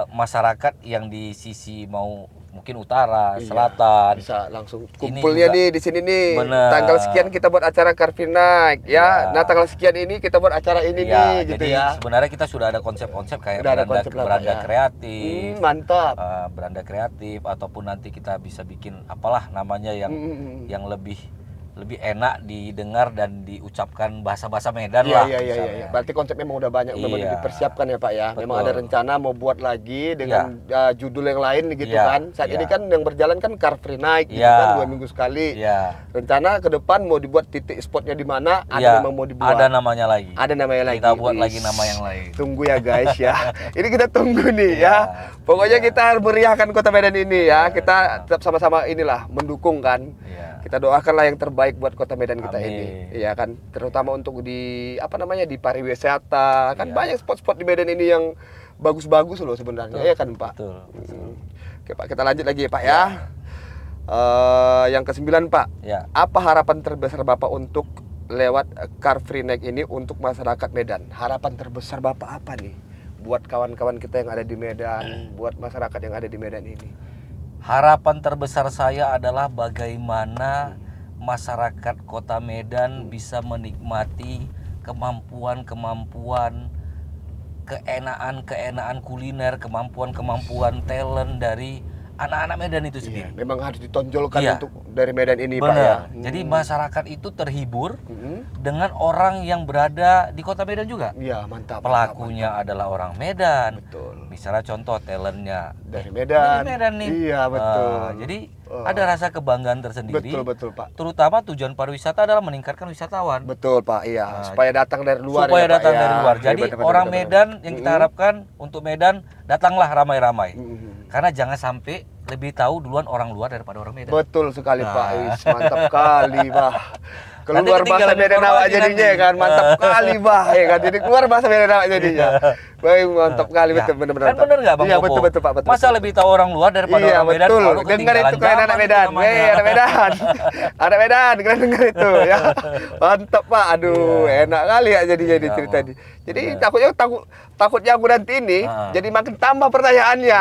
masyarakat yang di sisi mau mungkin utara, selatan, Bisa langsung Ini kumpulnya juga- nih di sini nih. Bener. Tanggal sekian kita buat acara Car Free Night ya. Iya. Nah, tanggal sekian ini kita buat acara ini ya, nih gitu jadi ya. sebenarnya kita sudah ada konsep-konsep kayak Udah ada konsep lah, Pak, beranda ya. kreatif, Mantap. beranda kreatif ataupun nanti kita bisa bikin apalah namanya yang lebih enak didengar dan diucapkan bahasa-bahasa Medan lah. Iya. misalnya. Berarti konsepnya memang udah banyak memang Iya. dipersiapkan ya Pak ya. Memang Betul. ada rencana mau buat lagi dengan judul yang lain gitu Iya, kan. Saat iya. ini kan yang berjalan kan Car Free Night gitu Iya. kan 2 minggu sekali. Iya. Rencana ke depan mau dibuat titik spotnya di mana? Ada Iya, memang mau dibuat. ada namanya lagi. Ada namanya lagi. Kita buat Wis. lagi nama yang lain. Tunggu ya guys ya. Ini kita tunggu nih Iya, ya. Pokoknya iya. kita harus meriahkan Kota Medan ini ya. Iya, Kita tetap sama-sama inilah mendukung kan. Iya. Kita doakanlah yang terbaik buat Kota Medan kita Amin. ini. Iya kan, terutama untuk di apa namanya di pariwisata. Kan Iya. banyak spot-spot di Medan ini yang bagus-bagus loh sebenarnya. Iya kan, Pak? Betul. Oke, Pak, kita lanjut lagi ya, Pak ya. Yang ke-9, Pak. Ya. Apa harapan terbesar Bapak untuk lewat Car Free Night ini untuk masyarakat Medan? Harapan terbesar Bapak apa nih buat kawan-kawan kita yang ada di Medan, buat masyarakat yang ada di Medan ini? harapan terbesar saya adalah bagaimana masyarakat Kota Medan bisa menikmati kemampuan-kemampuan, keenaan-keenaan kuliner, kemampuan-kemampuan talent dari anak-anak Medan itu Iya, sendiri. memang harus ditonjolkan Iya. untuk dari Medan ini Pak ya. Benar. Jadi masyarakat itu terhibur dengan orang yang berada di Kota Medan juga. Iya, mantap. Pelakunya adalah orang Medan. Betul. Misalnya contoh talentnya Dari Medan. dari Medan nih. Iya, betul. Jadi ada rasa kebanggaan tersendiri. Betul Pak. Terutama tujuan pariwisata adalah meningkatkan wisatawan. Betul Pak, iya. Supaya datang dari luar Supaya ya, Pak, datang ya. dari luar. Iya, Jadi benar, orang benar, Medan yang kita harapkan untuk Medan datanglah ramai-ramai. Karena jangan sampai lebih tahu duluan orang luar daripada orang Medan. Betul sekali Pak. Nah. Is, mantap kali Pak. Nanti Keluar bahasa ketinggalan Medan awak informasi jadinya nanti. ya kan. Mantap kali Pak ya kan. Jadi keluar bahasa Medan awak jadinya. Baik, mantap kali Ya. betul benar-benar. Kan benar nggak Bang Iya, Popo? betul Pak, betul. Masa lebih tahu orang luar daripada Iya orang Medan? betul. Waduh, Dengar ketinggalan itu kalian anak zaman Medan. itu namanya. Anak Medan. Anak Medan, kalian dengar itu ya. Mantap Pak. Aduh, Iya. enak kali ya jadinya Iya, di cerita Bang. ini. Jadi Iya. takutnya aku nanti ini Ah. jadi makin tambah pertanyaannya.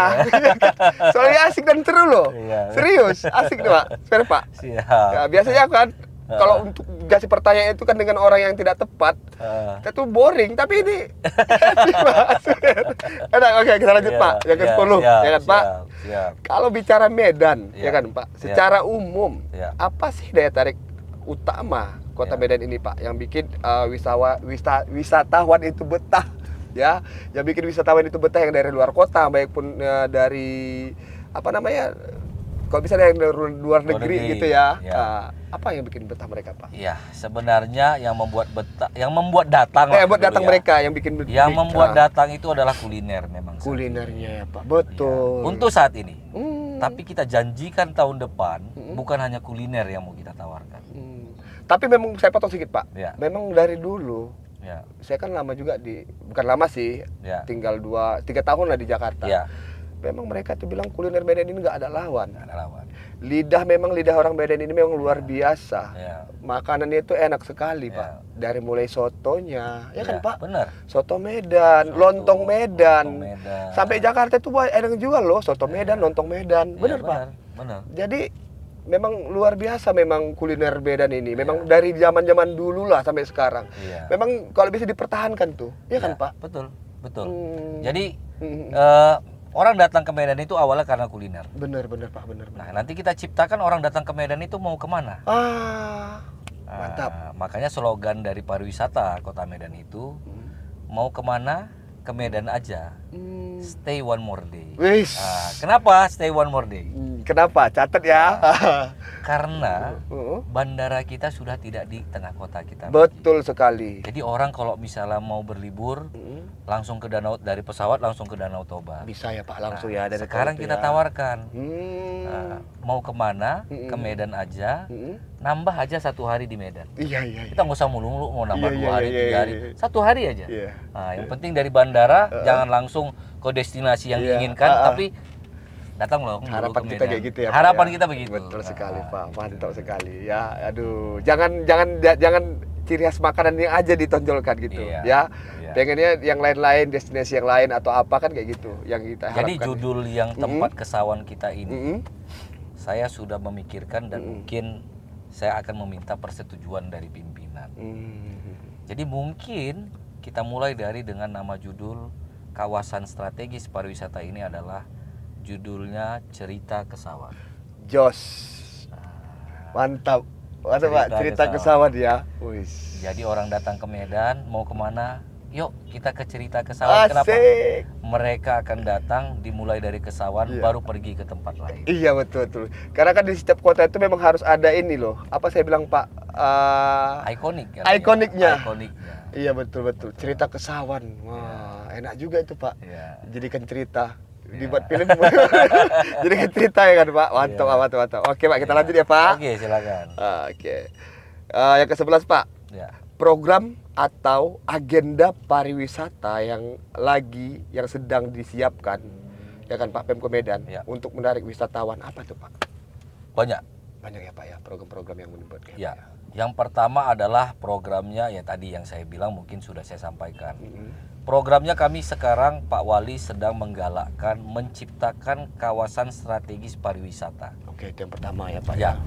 Soalnya asik dan seru loh. Iya. Serius, asik tuh Pak. Serius Pak. Siap. Ya, biasanya kan kalau untuk kasih pertanyaan itu kan dengan orang yang tidak tepat, Ah. itu boring. Tapi ini enak. Oke, kita lanjut Iya, Pak. Yang iya, ke-10 siap, ya kan Pak. Siap. Kalau bicara Medan, Iya. ya kan Pak, Iya. secara umum, Iya. apa sih daya tarik utama Kota Iya. Medan ini Pak, yang bikin wisatawan itu betah, ya, yang bikin wisatawan itu betah yang dari luar kota, baik pun dari apa namanya, kalau bisa dari luar negeri negeri, gitu ya, iya. apa yang bikin betah mereka Pak? Iya, sebenarnya yang membuat datang lah Buat dulu datang ya. mereka yang bikin Yang membuat datang itu adalah kuliner memang. kulinernya ya Pak, Iya. betul. Untuk saat ini. Hmm. Tapi kita janjikan tahun depan bukan hanya kuliner yang mau kita tawarkan. Tapi memang saya potong sedikit Pak, Ya. memang dari dulu Ya, saya kan lama juga bukan lama sih, ya, tinggal 2-3 tahun lah di Jakarta. ya. Memang mereka tuh bilang kuliner Medan ini nggak ada lawan. Nggak ada lawan. Lidah orang Medan ini memang luar biasa. Ya, Makanannya itu enak sekali Ya. Pak. Dari mulai sotonya, ya kan ya, Pak? benar. Soto Medan, lontong Medan. Lontong Medan. Sampai Jakarta itu enak juga loh, soto Medan, lontong Medan. Iya, Bener Pak. Benar. Jadi memang luar biasa memang kuliner Medan ini. Memang dari zaman-zaman dulu lah sampai sekarang. Iya. Memang kalau bisa dipertahankan tuh, ya kan Ya, Pak? Betul, betul. Hmm. Jadi Hmm. orang datang ke Medan itu awalnya karena kuliner. Bener Pak, bener. Nah, nanti kita ciptakan orang datang ke Medan itu mau kemana? Ah, Nah, mantap. makanya slogan dari pariwisata Kota Medan itu mau kemana? Ke Medan aja. Hmm. Stay one more day. Wis. Nah, kenapa stay one more day? Kenapa? Catat ya. Karena Heeh. bandara kita sudah tidak di tengah kota kita. Betul sekali. Jadi orang kalau misalnya mau berlibur langsung ke danau, dari pesawat langsung ke Danau Toba. Bisa ya Pak, langsung Nah, ya dari sekarang tol itu kita ya. tawarkan. Hmm. Nah, mau kemana? Ke Medan aja. Mm-mm. Nambah aja 1 hari di Medan. Iya. Kita nggak usah mulu-mulu mau nambah Iya, 2 hari, iya, 3 hari. iya. 1 hari aja. Iya. Nah, yang penting dari bandara jangan langsung ke destinasi yang Iya, diinginkan, ah. tapi datang loh dulu Harapan ke kita Medan. kayak gitu ya Pak, Harapan ya? kita begitu. Betul sekali Nah, Pak, mantap sekali ya. Aduh, jangan ciri khas makanan yang aja ditonjolkan gitu Iya, ya. iya. Pengennya yang lain-lain, destinasi yang lain atau apa kan kayak gitu yang kita Jadi harapkan. judul yang tempat kesawan kita ini, Mm-mm. saya sudah memikirkan dan mungkin saya akan meminta persetujuan dari pimpinan. Mm. Jadi mungkin kita mulai dari dengan nama judul kawasan strategis pariwisata ini adalah judulnya Cerita Kesawan. Jos. Mantap. Mantap Pak, cerita Kesawan. kesawan ya. Wis. Jadi orang datang ke Medan mau kemana? Yuk kita ke Cerita Kesawan. Kenapa? Asik. Mereka akan datang dimulai dari Kesawan Iya. baru pergi ke tempat lain. Iya betul. Karena kan di setiap kota itu memang harus ada ini loh. Apa saya bilang Pak? Ikonik kan? Ikoniknya. Ikoniknya. Iya betul. Cerita kesawan. Wah, enak juga itu Pak. Iya. Jadikan cerita. Iya. Dibuat film. Jadikan cerita ya kan Pak. Mantap, Iya. mantap. Oke Pak, kita Iya. lanjut ya Pak. Oke, silakan. Oke. Yang ke-11 Pak. Ya. Program atau agenda pariwisata yang sedang disiapkan ya kan Pak Pemko Medan Ya. untuk menarik wisatawan apa tuh Pak? Banyak. Banyak ya Pak ya program-program yang melibatkan. Ya. Yang pertama adalah programnya ya tadi yang saya bilang mungkin sudah saya sampaikan. Programnya kami sekarang Pak Wali sedang menggalakkan menciptakan kawasan strategis pariwisata. Oke, itu yang pertama ya Pak Ya,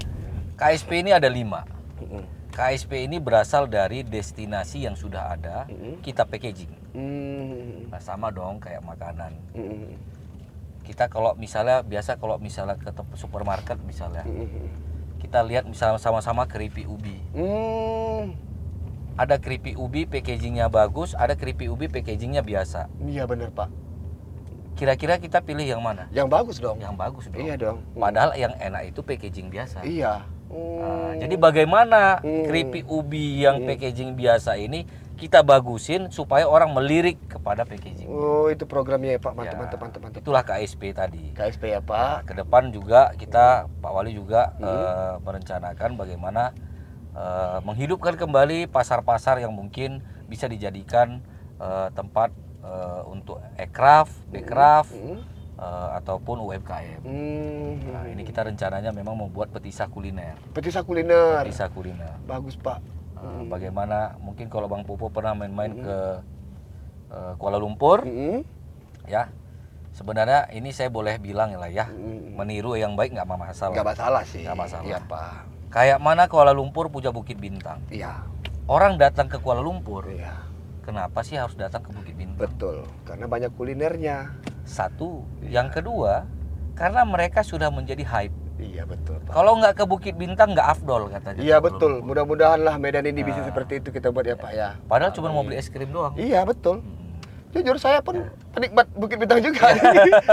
KSP ini ada 5. Mm-mm. KSP ini berasal dari destinasi yang sudah ada, kita packaging. Nah, sama dong kayak makanan. Kita kalau misalnya ke supermarket misalnya, kita lihat misalnya sama-sama keripik ubi. Ada keripik ubi packagingnya bagus, ada keripik ubi packagingnya biasa. Iya benar Pak. Kira-kira kita pilih yang mana? Yang bagus dong. Yang bagus dong. Iya dong. Padahal yang enak itu packaging biasa. Iya. Nah, jadi bagaimana keripik ubi yang packaging biasa ini kita bagusin supaya orang melirik kepada packaging. Oh, itu programnya ya Pak. Ya, Mantap. itulah KSP tadi. KSP ya Nah, Pak. ke depan juga kita Pak Wali juga merencanakan bagaimana menghidupkan kembali pasar-pasar yang mungkin bisa dijadikan tempat untuk aircraft, backcraft, ataupun UMKM. Nah, ini kita rencananya memang membuat petisah kuliner. Petisah kuliner. Petisah kuliner. Bagus Pak. Bagaimana mungkin kalau Bang Popo pernah main-main ke Kuala Lumpur, ya. Sebenarnya ini saya boleh bilang lah ya, meniru yang baik nggak masalah. Nggak masalah sih. Nggak masalah. Iya Pak. Kayak mana Kuala Lumpur punya Bukit Bintang. Iya. Orang datang ke Kuala Lumpur, Iya. kenapa sih harus datang ke Bukit Bintang? Betul. Karena banyak kulinernya. Satu. Yang kedua, karena mereka sudah menjadi hype. Iya betul Pak. Kalau nggak ke Bukit Bintang nggak afdol katanya. Iya Kuala betul. Lumpur. Mudah-mudahan lah Medan ini bisa seperti itu kita buat ya Pak ya. Padahal cuma mau beli es krim doang. Iya betul. Jujur saya pun penikmat Bukit Bintang juga.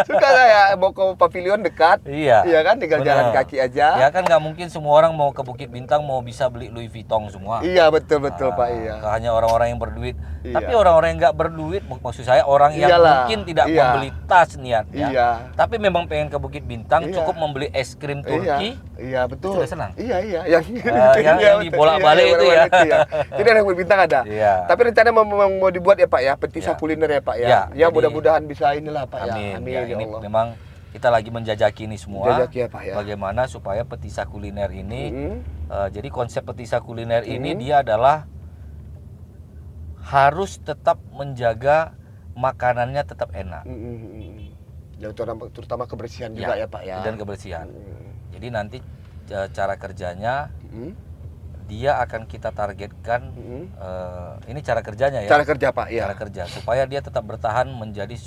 Suka saya mau ke pavilion dekat. Iya. Iya kan tinggal Benar. jalan kaki aja. Ya kan nggak mungkin semua orang mau ke Bukit Bintang mau bisa beli Louis Vuitton semua. Iya betul Pak iya. Hanya orang-orang yang berduit. Iya. Tapi orang-orang yang nggak berduit, maksud saya orang yang Iyalah. mungkin tidak Iya. membeli tas niatnya. Iya. Tapi memang pengen ke Bukit Bintang, Iya. cukup membeli es krim Turki. Iya betul. Itu udah senang. Iya yang betul. dibolak-balik itu ya. bolak-balik itu ya. Jadi ada Bukit Bintang ada. Iya. Tapi rencana mau dibuat ya Pak ya, petisah Iya. kuliner ya Pak ya. Iya, Ya jadi- mudah-mudahan bisa inilah Pak ya. Amin. Amin Ya, ya ini Allah. memang kita lagi menjajaki ini semua. Menjajaki ya, Pak, ya. Bagaimana supaya petisah kuliner ini Mm-mm. jadi konsep petisah kuliner ini dia adalah harus tetap menjaga makanannya tetap enak. Ya, terutama kebersihan juga ya Pak ya. Dan kebersihan. Jadi nanti cara kerjanya dia akan kita targetkan ini cara kerjanya ya. Cara kerja Pak ya. Cara kerja supaya dia tetap bertahan menjadi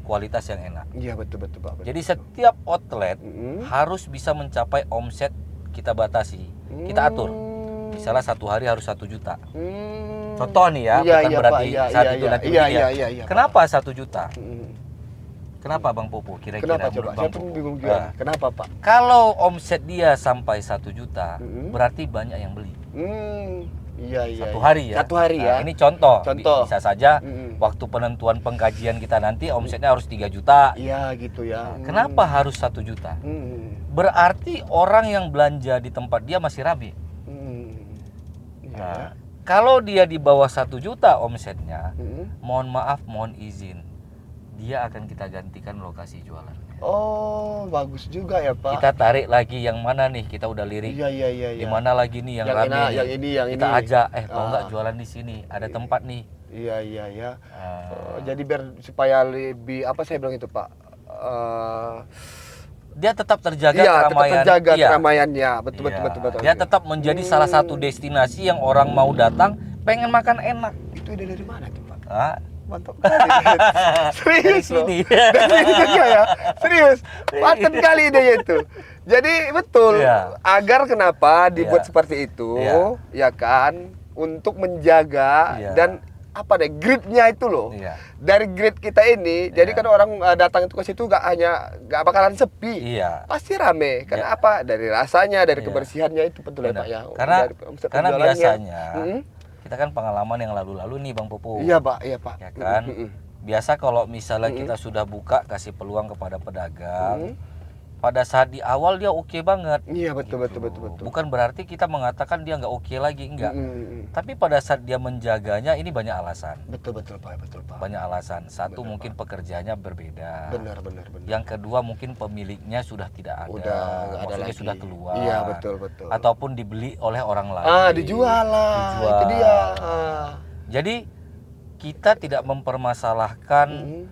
kualitas yang enak. Iya betul Pak. Betul. Jadi setiap outlet Mm-mm. harus bisa mencapai omset kita batasi, kita atur. Misalnya satu hari harus 1 juta. Contoh nih ya, Iya, bukan iya, berarti Pak, iya, saat iya, itu iya, nanti iya, begini ya. iya, Pak. Kenapa 1 juta? Mm. Kenapa Bang Popo? Kira-kira Kenapa coba? menurut Saya Bang pun Popo? bingung juga. Nah, Kenapa Pak? kalau omset dia sampai 1 juta, Mm-mm. berarti banyak yang beli. Iya. Satu hari ya. Satu hari Nah, ya. ini contoh. Contoh. Bisa saja Mm-mm. waktu penentuan pengkajian kita nanti omsetnya harus 3 juta. Iya gitu ya. Nah, kenapa harus 1 juta? Mm. Berarti orang yang belanja di tempat dia masih rame. Iya. Nah, kalau dia di bawah 1 juta omsetnya, Mm. mohon maaf, mohon izin, dia akan kita gantikan lokasi jualan. Oh, bagus juga ya Pak. Kita tarik lagi yang mana nih? Kita udah lirik. Iya. Di mana lagi nih yang Yang rame enak, nih? yang ini, yang kita ini. ajak, mau nggak Ah. jualan di sini? Ada tempat nih. Iya. Ah, Jadi biar supaya lebih apa saya bilang itu Pak? dia tetap terjaga Iya, tetap keramaian. terjaga Iya. keramaiannya. Betul. Dia tetap menjadi salah satu destinasi yang orang mau datang, pengen makan enak. Itu ide dari mana tuh Pak? Ah, Mantap kali. Serius dari loh. sini. Dari sini juga ya. Serius. Mantap kali idenya itu. Jadi betul. Iya. Agar kenapa dibuat Iya. seperti itu, Iya. ya kan? Untuk menjaga Iya. dan apa deh gridnya itu loh. Iya. Dari grid kita ini, jadi Iya. kan orang datang itu ke situ gak bakalan sepi. Iya. Pasti rame. Iya. Kenapa? Dari rasanya, dari Iya. kebersihannya itu betul ya Benar. Pak ya. Karena Dari omset karena penjualannya. biasanya Mm-mm. kita kan pengalaman yang lalu-lalu nih Bang Popo. Iya Pak, iya Pak. Ya kan? Mm-mm. Biasa kalau misalnya kita sudah buka kasih peluang kepada pedagang, Mm. pada saat di awal dia oke banget. Iya betul Gitu. betul. Bukan berarti kita mengatakan dia nggak oke lagi, enggak. Mm-mm. Tapi pada saat dia menjaganya ini banyak alasan. Betul Pak, betul Pak. Banyak alasan. Satu Benar, mungkin pekerjaannya berbeda. Benar. Yang kedua mungkin pemiliknya sudah tidak ada. Udah nggak ada Maksudnya lagi. sudah keluar. Iya betul. Ataupun dibeli oleh orang lain. Dijual lah. Dijual. Itu dia. Ah. Jadi kita tidak mempermasalahkan Mm-mm.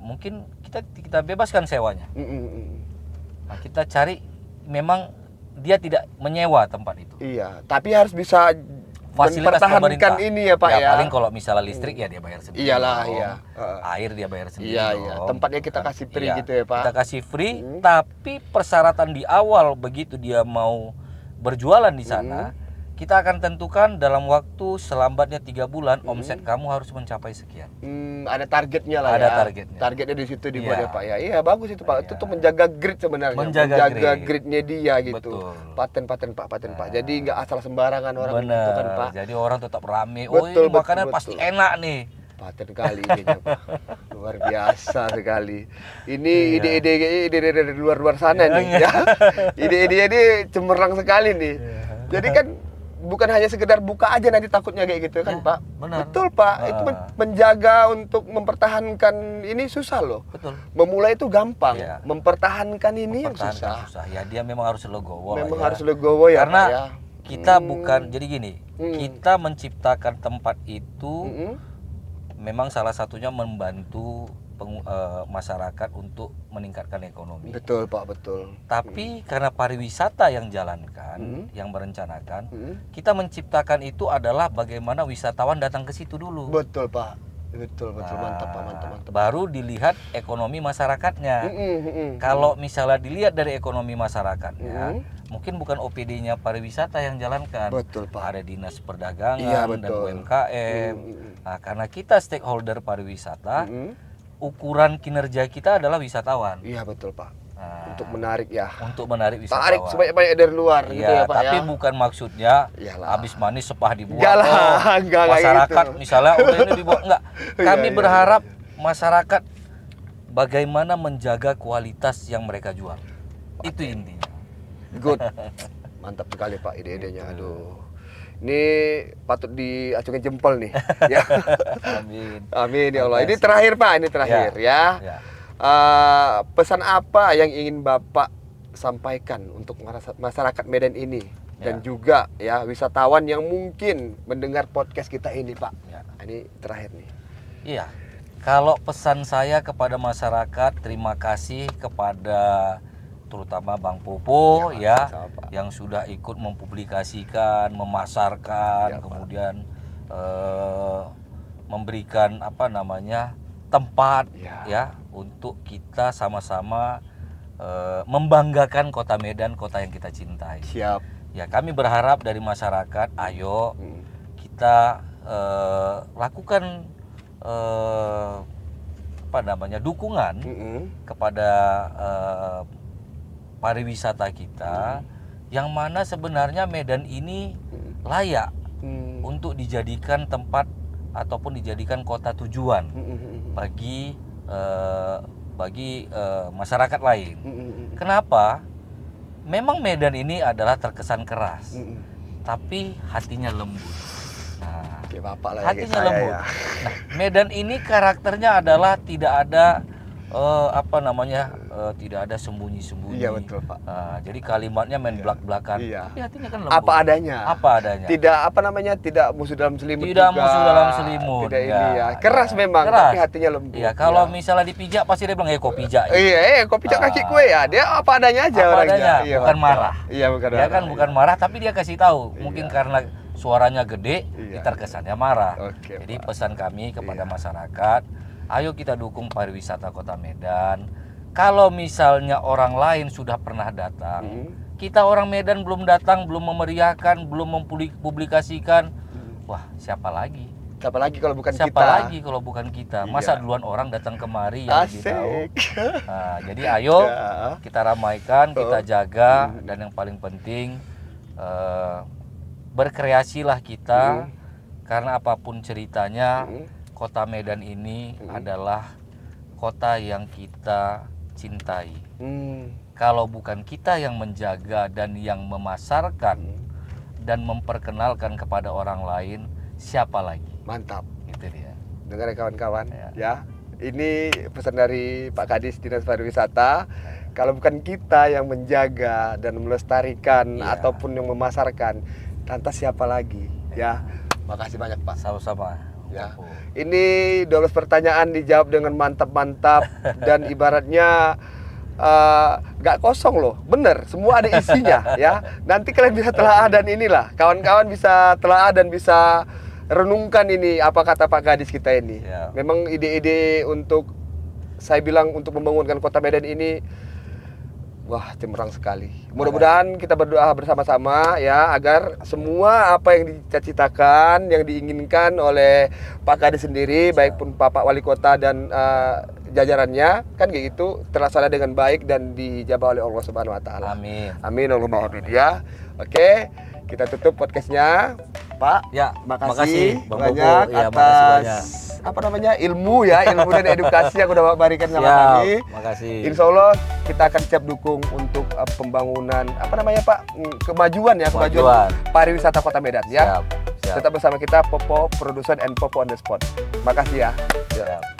mungkin kita bebaskan sewanya. Mm-mm. Nah, kita cari memang dia tidak menyewa tempat itu. Iya, tapi harus bisa Fasilitas mempertahankan pemerintah. ini ya Pak ya. Paling kalau misalnya listrik ya dia bayar sendiri. Iyalah, dong. iya. Air dia bayar sendiri. Iya, dong. iya. Tempatnya kita kasih free Iya, gitu ya Pak. Kita kasih free, tapi persyaratan di awal begitu dia mau berjualan di sana, kita akan tentukan dalam waktu selambatnya 3 bulan omset kamu harus mencapai sekian. Ada targetnya lah Ada ya. targetnya. Targetnya di situ dibuat Iya. ya Pak ya. Iya, bagus itu Pak. Itu Iya. tuh menjaga grid sebenarnya. Menjaga grid. gridnya dia gitu. Betul. Paten Pak. Jadi nggak asal sembarangan orang itu Bener. kan Pak. Jadi orang tetap rame. Betul, ini makanan betul, pasti betul. enak nih. Paten kali idenya Pak. Luar biasa sekali. Ini Iya. ide dari luar sana nih ya. Ide-ide ini cemerlang sekali nih. Jadi kan bukan hanya sekedar buka aja nanti takutnya kayak gitu kan Ya, Pak. benar. Betul Pak. Itu menjaga untuk mempertahankan ini susah loh. Betul. Memulai itu gampang. Iya. Mempertahankan ini yang Pertahankan susah. susah. Ya dia memang harus legowo. Memang ya. harus legowo ya Karena Pak ya. kita bukan jadi gini. Hmm. Kita menciptakan tempat itu Mm-mm. memang salah satunya membantu masyarakat untuk meningkatkan ekonomi. Betul Pak, betul. Tapi karena pariwisata yang jalankan, yang merencanakan, Mm. kita menciptakan itu adalah bagaimana wisatawan datang ke situ dulu. Betul Pak. Betul. Mantap Pak, mantap. Baru dilihat ekonomi masyarakatnya. Kalau misalnya dilihat dari ekonomi masyarakatnya, mungkin bukan OPD-nya pariwisata yang jalankan. Betul Pak. Ada dinas perdagangan Iya, dan betul. UMKM. Nah, karena kita stakeholder pariwisata, Mm. ukuran kinerja kita adalah wisatawan. Iya betul Pak. Nah, Untuk menarik ya. untuk menarik wisatawan. Tarik sebanyak-banyak dari luar gitu Iya, ya Pak tapi ya. bukan maksudnya Iyalah. habis manis sepah dibuang. Enggak lah, Oh, enggak kayak masyarakat gitu. misalnya udah ini dibuang enggak. Kami Iya. berharap masyarakat bagaimana menjaga kualitas yang mereka jual. Itu intinya. Good. Mantap sekali Pak ide-idenya. Aduh. Ini patut diacungin jempol nih. Ya. Amin. Amin ya Allah. Ini Makasih. terakhir Pak, ini terakhir ya. Ya. Pesan apa yang ingin Bapak sampaikan untuk masyarakat Medan ini dan juga ya wisatawan yang mungkin mendengar podcast kita ini Pak. Ya. Ini terakhir nih. Iya. Kalau pesan saya kepada masyarakat, terima kasih kepada terutama Bang Popo ya, sama, Pak. yang sudah ikut mempublikasikan, memasarkan, Ya, Pak. kemudian memberikan tempat ya untuk kita sama-sama membanggakan Kota Medan, kota yang kita cintai. Siap. Ya, kami berharap dari masyarakat, ayo kita lakukan dukungan kepada pariwisata kita, yang mana sebenarnya Medan ini layak untuk dijadikan tempat ataupun dijadikan kota tujuan bagi masyarakat lain. Kenapa? Memang Medan ini adalah terkesan keras, tapi hatinya lembut. Nah, Kayak Bapak lah ya, kayak hatinya saya lembut. ya. Nah, Medan ini karakternya adalah tidak ada tidak ada sembunyi-sembunyi. Iya betul Pak. Nah, jadi kalimatnya main belak-belakan, Iya. tapi hatinya kan lembut. Apa adanya. Apa adanya. Tidak musuh dalam selimut Tidak juga. musuh dalam selimut. Tidak ini ya. Keras Ya. memang, Keras. tapi hatinya lembut. Iya, kalau Ya. misalnya dipijak pasti dia bilang, kok pijak. Iya, kok pijak kaki kue ya. Dia apa adanya aja Apa orangnya. adanya, Iya, bukan betul. marah. Iya, bukan Dia marah. kan bukan marah, tapi dia kasih tahu. Mungkin Iya. karena suaranya gede, Iya. terkesannya marah. Oke, Jadi Pak. pesan kami kepada Iya. masyarakat, ayo kita dukung pariwisata Kota Medan. Kalau misalnya orang lain sudah pernah datang, kita orang Medan belum datang, belum memeriahkan, belum mempublikasikan, wah siapa lagi? Siapa lagi kalau bukan Siapa kita? lagi kalau bukan kita? Masa Iya. duluan orang datang kemari yang lebih tahu? Asik. Nah, jadi ayo Ya. kita ramaikan, kita jaga, dan yang paling penting berkreasilah kita, karena apapun ceritanya, Kota Medan ini adalah kota yang kita cintai. Kalau bukan kita yang menjaga dan yang memasarkan dan memperkenalkan kepada orang lain, siapa lagi? Mantap. Itu dia. Dengar ya kawan-kawan, Ya. ya. Ini pesan dari Pak Kadis Dinas Pariwisata. Kalau bukan kita yang menjaga dan melestarikan Iya. ataupun yang memasarkan, lantas siapa lagi? Ya. Makasih banyak Pak. Sama-sama. Ya. Ini 12 pertanyaan dijawab dengan mantap-mantap dan ibaratnya nggak kosong loh, bener, semua ada isinya ya. Nanti kalian bisa telaah dan inilah, kawan-kawan bisa telaah dan bisa renungkan ini apa kata Pak Gadis kita ini. Ya. Memang ide-ide untuk saya bilang untuk membangunkan Kota Medan ini wah cemerlang sekali. Mudah-mudahan kita berdoa bersama-sama ya agar semua apa yang dicita-citakan, yang diinginkan oleh Pak Kades sendiri, baik pun Bapak Wali Kota dan jajarannya kan kayak gitu terlaksana dengan baik dan dijabah oleh Allah Subhanahu Wa Taala. Amin. Amin Allahumma amin ya. Oke, kita tutup podcastnya, Pak. Ya, Makasih Bang banyak Bobo. Ya, atas makasih banyak. apa namanya ilmu dan edukasi yang udah berikan sama kami. Makasih. Insya Allah kita akan siap dukung untuk pembangunan apa namanya Pak kemajuan pariwisata Kota Medan ya. Siap. Tetap bersama kita Popo Production and Popo on the Spot. Makasih ya. Siap.